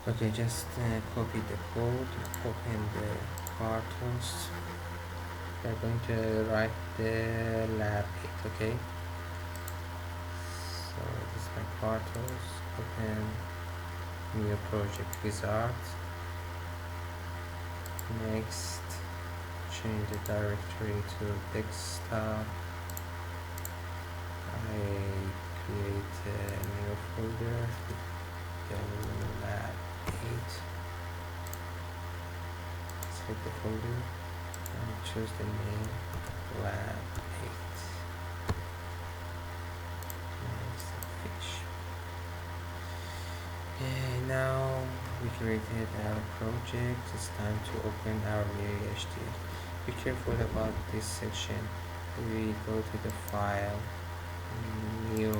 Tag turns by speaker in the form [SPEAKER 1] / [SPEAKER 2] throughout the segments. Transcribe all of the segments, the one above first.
[SPEAKER 1] Okay, just copy the code, open the Quartus. We're going to write the lab 8, okay? So this is my Quartus, open new project wizard. Next, change the directory to desktop. I create a new folder, the lab 8. Select the folder and choose the name lab 8. Next, finish. And now we created our project. It's time to open our VHDL. Be careful about this section. We go to the file, new.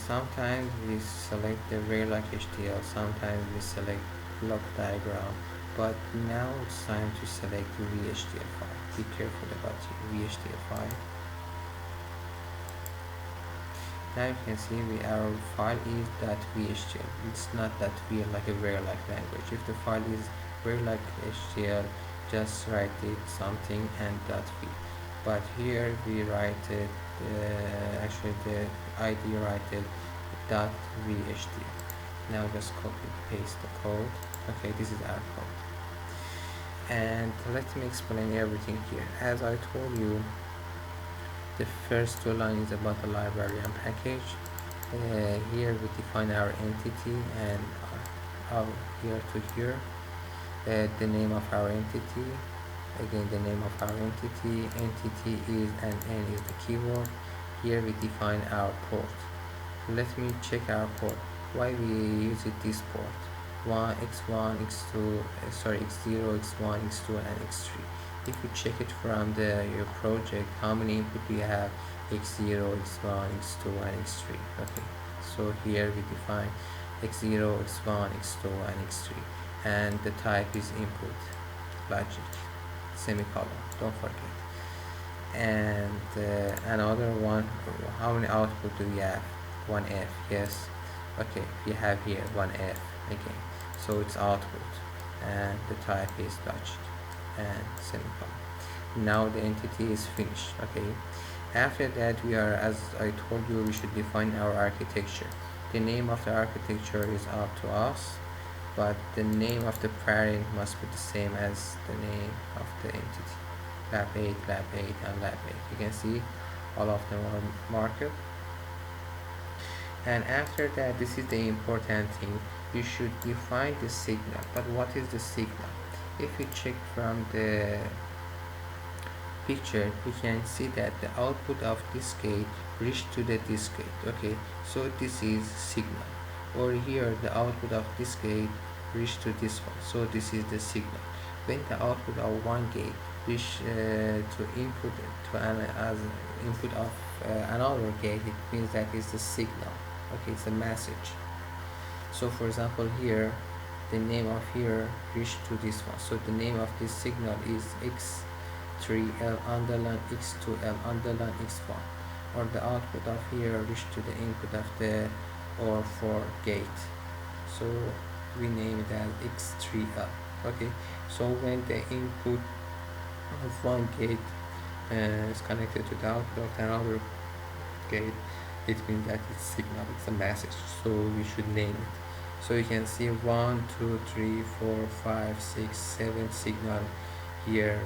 [SPEAKER 1] Sometimes we select the Verilog HDL, sometimes we select block diagram, but now it's time to select the VHDL file. Be careful about the VHDL file. Now you can see our file is .vhtl. It's not .vl like a Verilog language. If the file is Verilog HDL, just write it something and .v. But here we write it, actually the ID write it .vhtl. Now just copy paste the code. Okay, this is our code. And let me explain everything here. As I told you, the first two lines is about the library and package. Here we define our entity and here to here the name of our entity. Again, the name of our entity is and n is the keyword. Here we define our port. Let me check our port. Why we use it this port? x1, x2, x0, x1, x2 and x3. If you check it from your project, how many input do you have? x0, x1, x2 and x3. Okay, so here we define x0, x1, x2 and x3, and the type is input logic, semicolon, don't forget. And another one, how many output do we have? 1f, yes. Okay, we have here 1f again, so it's output and the type is logic and semicolon. Now the entity is finished. Okay, after that we are, as I told you, we should define our architecture. The name of the architecture is up to us, but the name of the parent must be the same as the name of the entity. Lab 8, lab 8 and lab 8. You can see all of them are marked. And after that, this is the important thing, you should define the signal. But what is the signal? If we check from the picture, we can see that the output of this gate reached to the this gate. Okay, so this is signal. Or here the output of this gate reached to this one, so this is the signal. When the output of one gate reach to input to as input of another gate, it means that is the signal. Okay, it's a message. So for example, here the name of here reached to this one, so the name of this signal is x3l underline x2l underline x1, or the output of here reached to the input of the or for gate, so we name it as x3l. Okay, so when the input of one gate is connected to the output of another gate, it means that it's signal, it's a message, so we should name it. So you can see 1 2 3 4 5 6 7 signal here,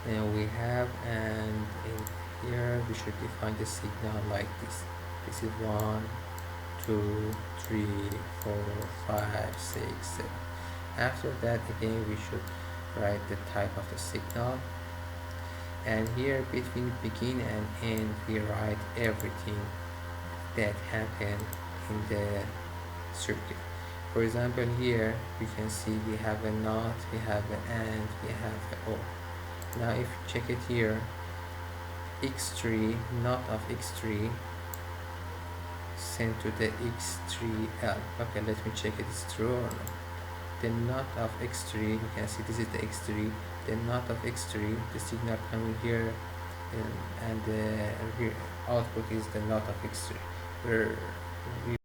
[SPEAKER 1] and we have, and in here we should define the signal like this. This is 1 2 3 4 5 6 7. After that, again we should write the type of the signal, and here between begin and end we write everything that happened in the circuit. For example, here we can see we have a not, we have an and, we have a or. Now if you check it here, x3, not of x3 sent to the x3l. Okay, let me check it is true or not. The not of x3, you can see this is the x3, the not of x3, the signal coming here, and the output is the not of x3, where we